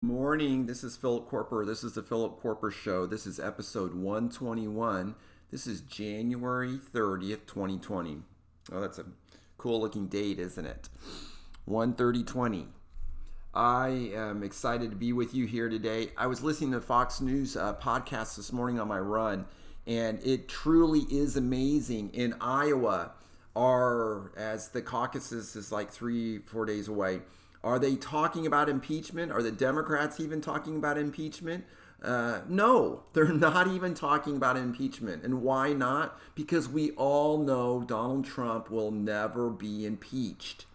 Morning, this is Philip Koerper. This is the Philip Koerper Show. This is episode 121. This is January 30th, 2020. Oh, that's a cool looking date, isn't it? 1/30/20. I am excited to be with you here today. I was listening to Fox News podcast this morning on my run, and it truly is amazing. In Iowa, as the caucuses is like 3-4 days away, are they talking about impeachment? Are the Democrats even talking about impeachment? No, they're not even talking about impeachment. And why not? Because we all know Donald Trump will never be impeached.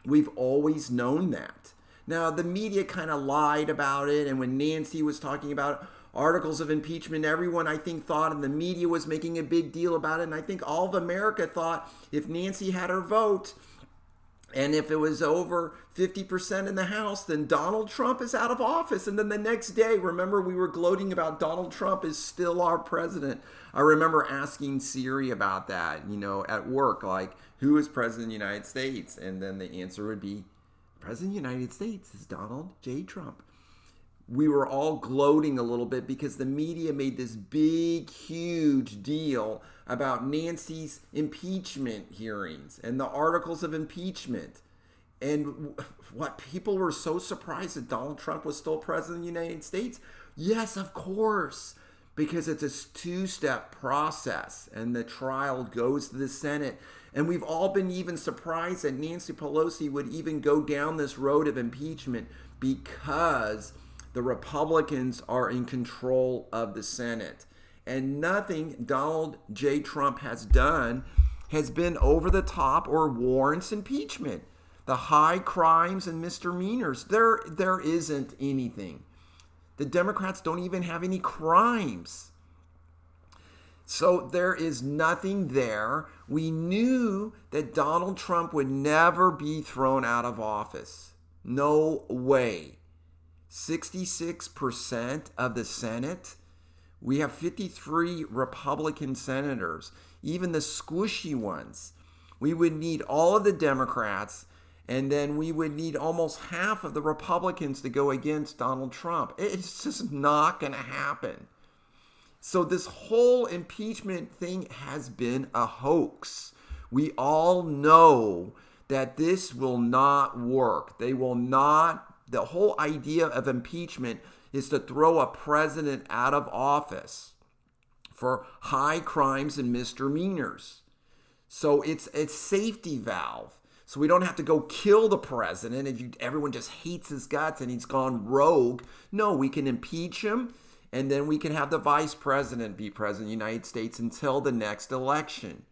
We've always known that. Now, the media kind of lied about it. And when Nancy was talking about articles of impeachment, everyone, I think, thought, and the media was making a big deal about it. And I think all of America thought if Nancy had her vote, and if it was over 50% in the House, then Donald Trump is out of office. And then the next day, remember, we were gloating about Donald Trump is still our president. I remember asking Siri about that, at work, like, who is president of the United States? And then the answer would be, President of the United States is Donald J. Trump. We were all gloating a little bit because the media made this big, huge deal about Nancy's impeachment hearings and the articles of impeachment. And what people were so surprised that Donald Trump was still president of the United States. Yes, of course, because it's a two-step process and the trial goes to the Senate. And we've all been even surprised that Nancy Pelosi would even go down this road of impeachment because the Republicans are in control of the Senate. And nothing Donald J. Trump has done has been over the top or warrants impeachment. The high crimes and misdemeanors, there isn't anything. The Democrats don't even have any crimes. So there is nothing there. We knew that Donald Trump would never be thrown out of office. No way. 66% of the Senate. We have 53 Republican senators, even the squishy ones. We would need all of the Democrats, and then we would need almost half of the Republicans to go against Donald Trump. It's just not going to happen. So this whole impeachment thing has been a hoax. We all know that this will not work. They will not. The whole idea of impeachment is to throw a president out of office for high crimes and misdemeanors. So it's a safety valve. So we don't have to go kill the president if everyone just hates his guts and he's gone rogue. No, we can impeach him, and then we can have the vice president be president of the United States until the next election.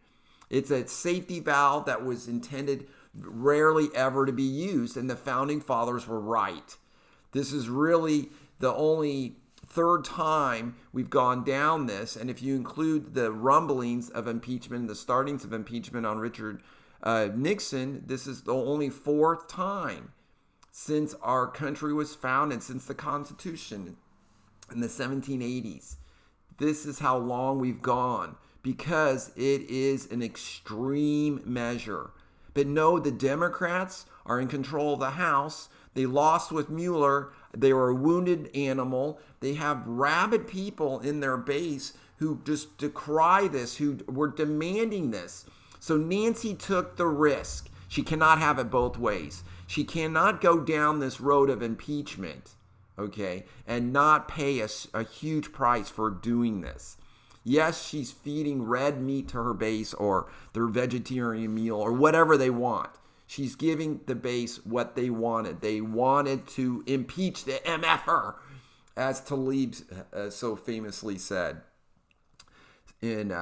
It's a safety valve that was intended rarely ever to be used, and the founding fathers were right. This is really the only third time we've gone down this, and if you include the rumblings of impeachment, the startings of impeachment on Richard Nixon, this is the only fourth time since our country was founded, since the Constitution in the 1780s. This is how long we've gone, because it is an extreme measure. But no, the Democrats are in control of the House. They lost with Mueller. They were a wounded animal. They have rabid people in their base who just decry this, who were demanding this. So Nancy took the risk. She cannot have it both ways. She cannot go down this road of impeachment, okay, and not pay a huge price for doing this. Yes, she's feeding red meat to her base or their vegetarian meal or whatever they want. She's giving the base what they wanted. They wanted to impeach the MFer, as Talib so famously said. And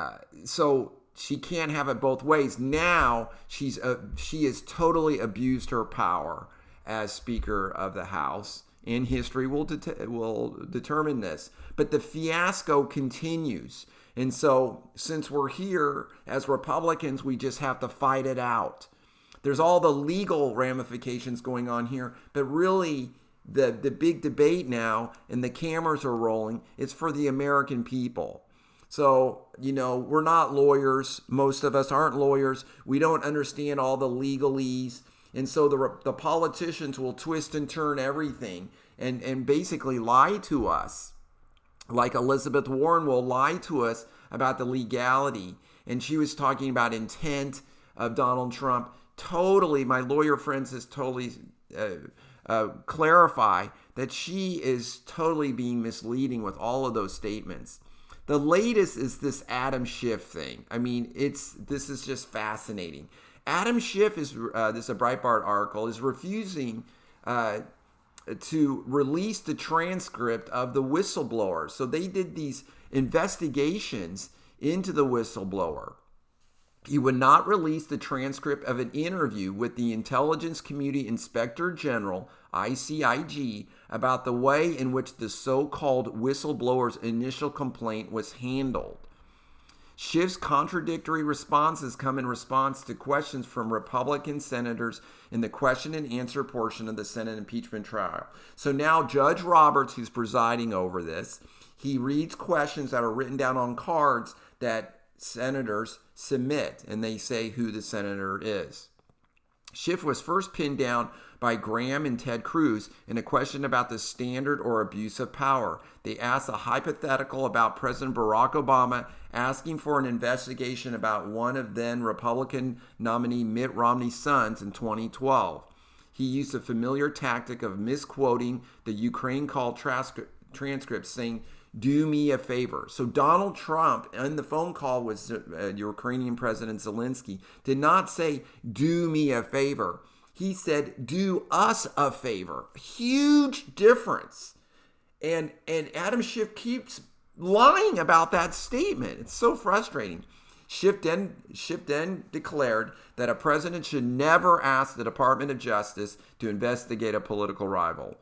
so she can't have it both ways. Now she has totally abused her power as Speaker of the House. And history will determine this. But the fiasco continues. And so since we're here as Republicans, we just have to fight it out. There's all the legal ramifications going on here. But really, the big debate now, and the cameras are rolling, it's for the American people. So, we're not lawyers. Most of us aren't lawyers. We don't understand all the legalese. And so the politicians will twist and turn everything. and basically lie to us. Like Elizabeth Warren will lie to us about the legality. And she was talking about intent of Donald Trump. Totally, my lawyer friends has totally clarify that she is totally being misleading with all of those statements. The latest is this Adam Schiff thing. I mean, this is just fascinating. Adam Schiff is this is a Breitbart article, is refusing to release the transcript of the whistleblower. So they did these investigations into the whistleblower. He would not release the transcript of an interview with the Intelligence Community Inspector General, ICIG, about the way in which the so-called whistleblower's initial complaint was handled. Schiff's contradictory responses come in response to questions from Republican senators in the question and answer portion of the Senate impeachment trial. So now Judge Roberts, who's presiding over this, he reads questions that are written down on cards that senators submit, and they say who the senator is. Schiff was first pinned down by Graham and Ted Cruz in a question about the standard or abuse of power. They asked a hypothetical about President Barack Obama asking for an investigation about one of then Republican nominee Mitt Romney's sons in 2012. He used a familiar tactic of misquoting the Ukraine call transcript, saying, "Do me a favor." So Donald Trump, in the phone call with Ukrainian President Zelensky, did not say, "Do me a favor." He said, "Do us a favor." Huge difference. And Adam Schiff keeps lying about that statement. It's so frustrating. Schiff then declared that a president should never ask the Department of Justice to investigate a political rival.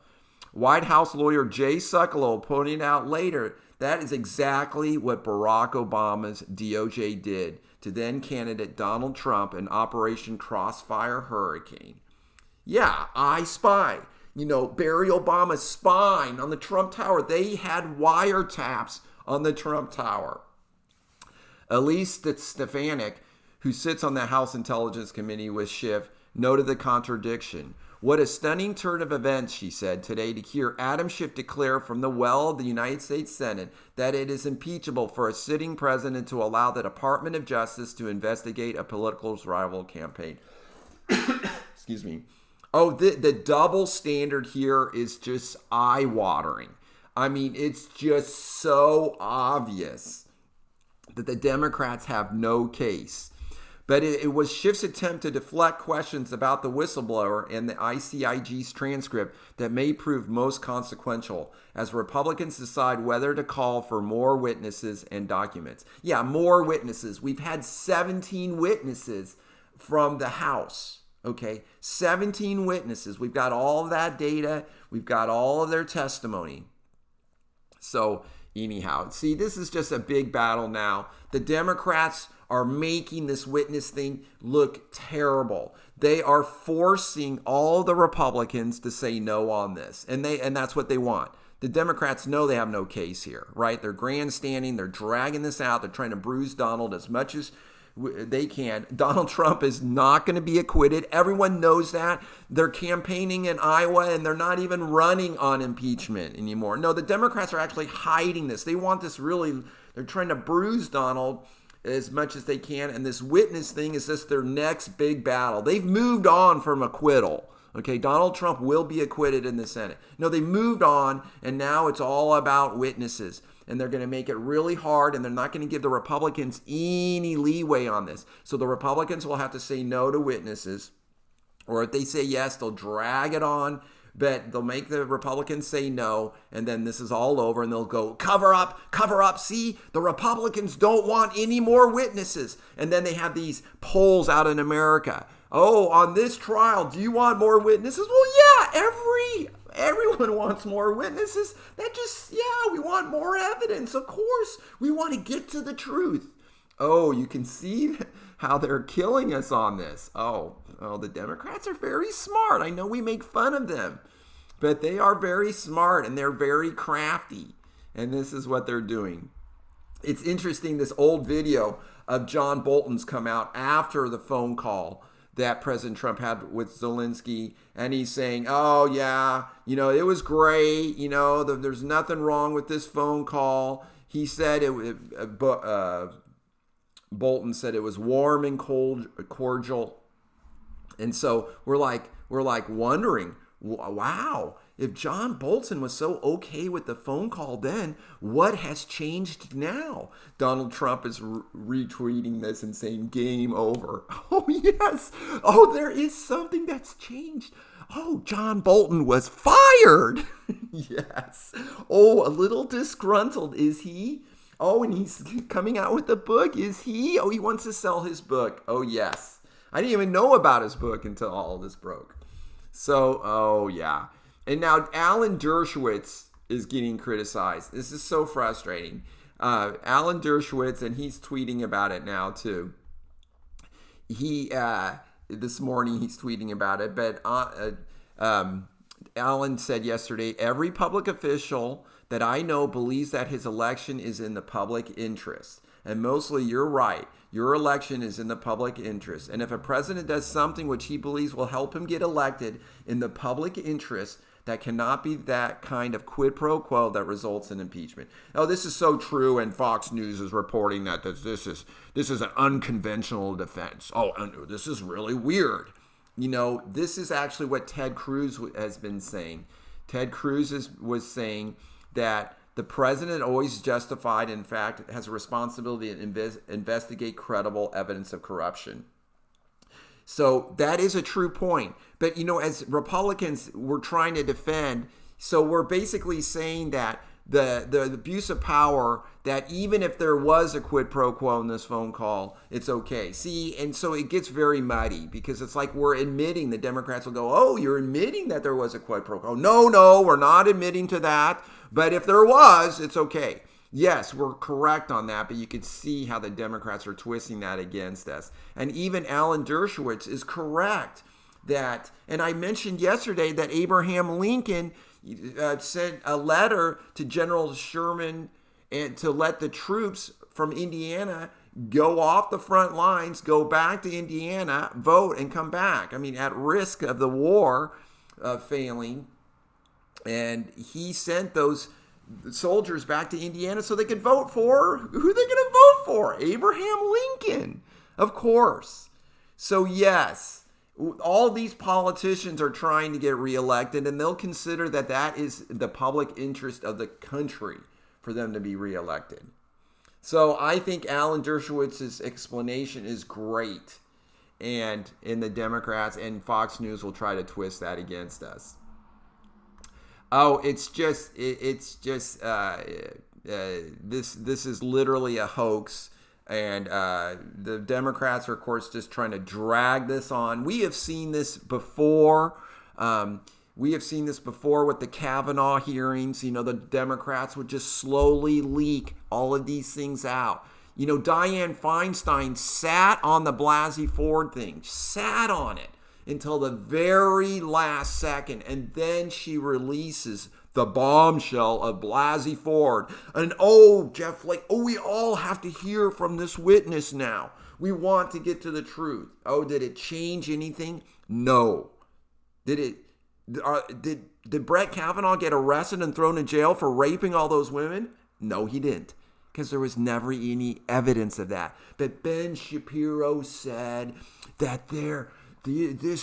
White House lawyer Jay Sekulow pointed out later that is exactly what Barack Obama's DOJ did to then candidate Donald Trump in Operation Crossfire Hurricane. Yeah, I Spy. You know, Barry Obama's spying on the Trump Tower. They had wiretaps on the Trump Tower. Elise Stefanik, who sits on the House Intelligence Committee with Schiff, noted the contradiction. "What a stunning turn of events," she said today, to hear Adam Schiff declare from the well of the United States Senate that it is impeachable for a sitting president to allow the Department of Justice to investigate a political rival campaign. Excuse me. Oh, the double standard here is just eye-watering. I mean, it's just so obvious that the Democrats have no case. But it was Schiff's attempt to deflect questions about the whistleblower and the ICIG's transcript that may prove most consequential as Republicans decide whether to call for more witnesses and documents. Yeah, more witnesses. We've had 17 witnesses from the House. Okay, 17 witnesses. We've got all of that data. We've got all of their testimony. So anyhow, see, this is just a big battle now. The Democrats are making this witness thing look terrible. They are forcing all the Republicans to say no on this. And that's what they want. The Democrats know they have no case here, right? They're grandstanding. They're dragging this out. They're trying to bruise Donald as much as they can. Donald Trump is not going to be acquitted. Everyone knows that. They're campaigning in Iowa and they're not even running on impeachment anymore. No, the Democrats are actually hiding this. They want this really, they're trying to bruise Donald as much as they can. And this witness thing is just their next big battle. They've moved on from acquittal. Okay, Donald Trump will be acquitted in the Senate. No, they moved on and now it's all about witnesses. And they're going to make it really hard, and they're not going to give the Republicans any leeway on this. So the Republicans will have to say no to witnesses, or if they say yes, they'll drag it on, but they'll make the Republicans say no, and then this is all over, and they'll go, cover up, see, the Republicans don't want any more witnesses. And then they have these polls out in America. Oh, on this trial, do you want more witnesses? Well, yeah, everyone wants more witnesses. We want more evidence. Of course, we want to get to the truth. Oh, you can see how they're killing us on this. Oh, the Democrats are very smart. I know we make fun of them, but they are very smart and they're very crafty. And this is what they're doing. It's interesting, this old video of John Bolton's come out after the phone call that President Trump had with Zelensky, and he's saying, oh yeah, it was great, there's nothing wrong with this phone call. He said Bolton said it was warm and cordial. And so we're like wondering, wow, if John Bolton was so okay with the phone call then, what has changed now? Donald Trump is retweeting this and saying, game over. Oh, yes. Oh, there is something that's changed. Oh, John Bolton was fired. Yes. Oh, a little disgruntled, is he? Oh, and he's coming out with a book, is he? Oh, he wants to sell his book. Oh, yes. I didn't even know about his book until all of this broke. So, oh, yeah. And now Alan Dershowitz is getting criticized. This is so frustrating. Alan Dershowitz, and he's tweeting about it now too. This morning he's tweeting about it. But Alan said yesterday, every public official that I know believes that his election is in the public interest. And mostly you're right. Your election is in the public interest. And if a president does something which he believes will help him get elected in the public interest, that cannot be that kind of quid pro quo that results in impeachment. Oh, this is so true, and Fox News is reporting that this is an unconventional defense. Oh, this is really weird. This is actually what Ted Cruz has been saying. Ted Cruz was saying that the president always justified, in fact, has a responsibility to investigate credible evidence of corruption. So that is a true point. But, as Republicans, we're trying to defend. So we're basically saying that the abuse of power, that even if there was a quid pro quo in this phone call, it's okay. See, and so it gets very muddy because it's like we're admitting, the Democrats will go, oh, you're admitting that there was a quid pro quo. No, we're not admitting to that. But if there was, it's okay. Yes, we're correct on that, but you can see how the Democrats are twisting that against us. And even Alan Dershowitz is correct that, and I mentioned yesterday that Abraham Lincoln sent a letter to General Sherman and to let the troops from Indiana go off the front lines, go back to Indiana, vote, and come back. I mean, at risk of the war failing. And he sent those soldiers back to Indiana so they could vote for, who are they going to vote for? Abraham Lincoln, of course. So yes, all these politicians are trying to get reelected, and they'll consider that that is the public interest of the country for them to be reelected. So I think Alan Dershowitz's explanation is great, and in the Democrats and Fox News will try to twist that against us. Oh, this is literally a hoax, and the Democrats are, of course, just trying to drag this on. We have seen this before. We have seen this before with the Kavanaugh hearings. The Democrats would just slowly leak all of these things out. Dianne Feinstein sat on the Blasey Ford thing, sat on it until the very last second, and then she releases the bombshell of Blasey Ford. And Jeff Flake, we all have to hear from this witness now. We want to get to the truth. Did it change anything? No. Did Brett Kavanaugh get arrested and thrown in jail for raping all those women? No, he didn't, because there was never any evidence of that. But Ben Shapiro said that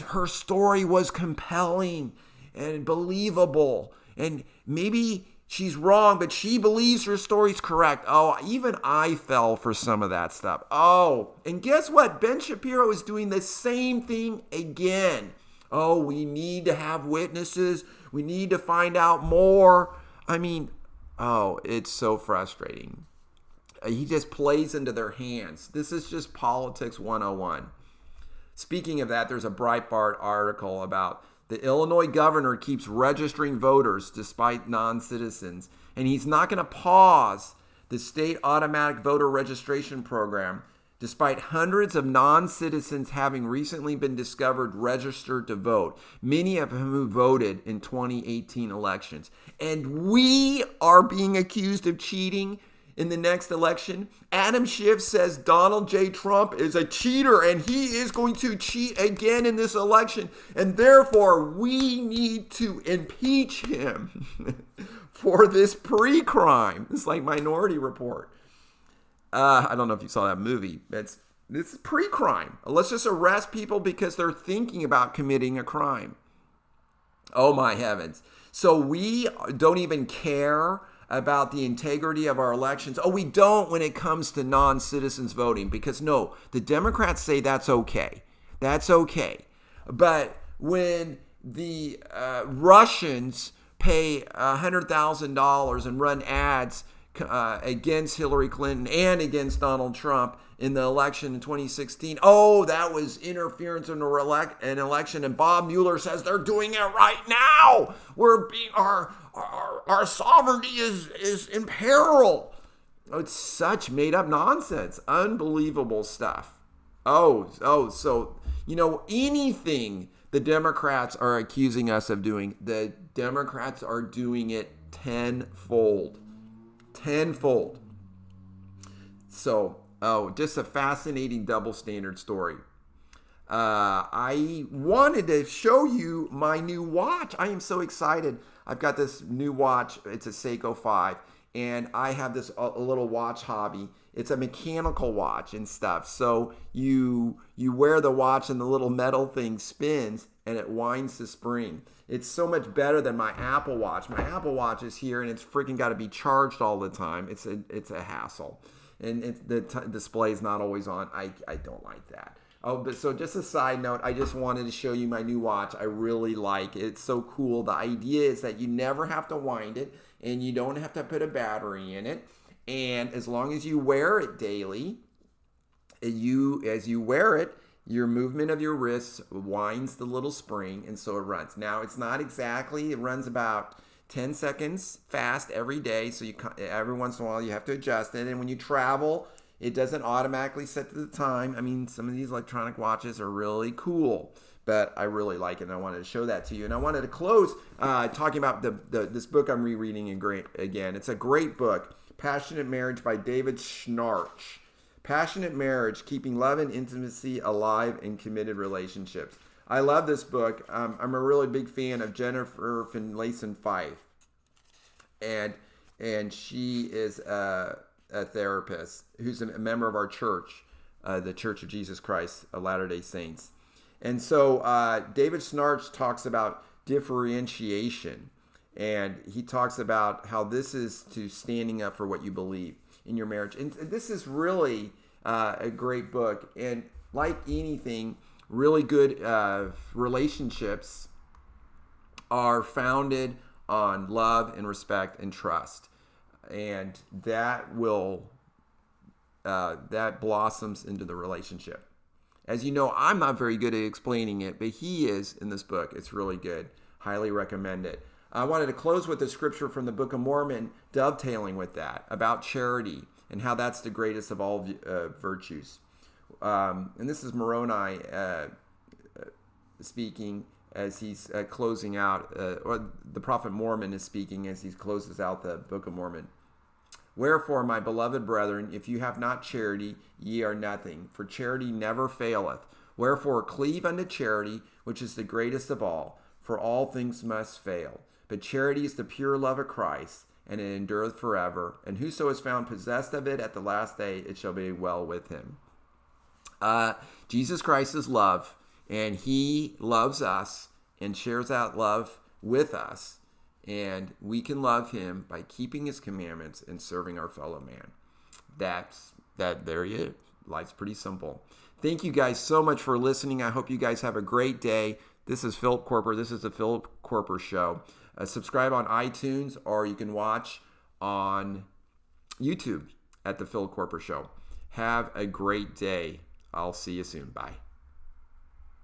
her story was compelling and believable, and maybe she's wrong, but she believes her story's correct. Even I fell for some of that stuff. And guess what? Ben Shapiro is doing the same thing again. We need to have witnesses. We need to find out more. I mean, it's so frustrating. He just plays into their hands. This is just politics 101. Speaking of that, there's a Breitbart article about the Illinois governor keeps registering voters despite non-citizens, and he's not going to pause the state automatic voter registration program despite hundreds of non-citizens having recently been discovered registered to vote, many of whom who voted in 2018 elections. And we are being accused of cheating. in the next election. Adam Schiff says Donald J. Trump is a cheater and he is going to cheat again in this election. And therefore, we need to impeach him for this pre-crime. It's like Minority Report. I don't know if you saw that movie. This is pre-crime. Let's just arrest people because they're thinking about committing a crime. Oh my heavens. So we don't even care about the integrity of our elections. Oh, we don't when it comes to non-citizens voting, because no, the Democrats say that's okay. That's okay. But when the Russians pay $100,000 and run ads against Hillary Clinton and against Donald Trump in the election in 2016. Oh, that was interference in an election, and Bob Mueller says they're doing it right now. Our sovereignty is in peril. Oh, it's such made up nonsense. Unbelievable stuff. So anything the Democrats are accusing us of doing, the Democrats are doing it tenfold. So, just a fascinating double standard story. I wanted to show you my new watch. I am so excited. I've got this new watch. It's a Seiko 5, and I have this a little watch hobby. It's a mechanical watch and stuff. So you wear the watch and the little metal thing spins and it winds the spring. It's so much better than my Apple Watch. My Apple Watch is here and it's freaking got to be charged all the time. It's a hassle. And the display is not always on. I don't like that. Oh, but so just a side note, I just wanted to show you my new watch. I really like it. It's so cool. The idea is that you never have to wind it and you don't have to put a battery in it. And as long as you wear it daily, as you wear it, your movement of your wrists winds the little spring, and so it runs. Now, it's not exactly, it runs about 10 seconds fast every day, so every once in a while you have to adjust it. And when you travel, it doesn't automatically set to the time. I mean, some of these electronic watches are really cool, but I really like it, and I wanted to show that to you. And I wanted to close talking about this book I'm rereading again. It's a great book, Passionate Marriage by David Schnarch. Passionate Marriage, Keeping Love and Intimacy Alive in Committed Relationships. I love this book. I'm a really big fan of Jennifer Finlayson Fife. And she is a therapist who's a member of our church, the Church of Jesus Christ of Latter-day Saints. And so David Schnarch talks about differentiation. And he talks about how this is to standing up for what you believe in your marriage. And this is really a great book. And like anything, really good relationships are founded on love and respect and trust. And that blossoms into the relationship. As you know, I'm not very good at explaining it, but he is in this book. It's really good. Highly recommend it. I wanted to close with a scripture from the Book of Mormon, dovetailing with that, about charity and how that's the greatest of all virtues. And this is Moroni speaking as he's closing out, or the prophet Mormon is speaking as he closes out the Book of Mormon. Wherefore, my beloved brethren, if you have not charity, ye are nothing, for charity never faileth. Wherefore, cleave unto charity, which is the greatest of all, for all things must fail. But charity is the pure love of Christ, and it endureth forever. And whoso is found possessed of it at the last day, it shall be well with him. Jesus Christ is love, and he loves us and shares that love with us. And we can love him by keeping his commandments and serving our fellow man. There he is. Life's pretty simple. Thank you guys so much for listening. I hope you guys have a great day. This is Philip Koerper. This is the Philip Koerper Show. Subscribe on iTunes, or you can watch on YouTube at the Philip Koerper Show. Have a great day. I'll see you soon. Bye.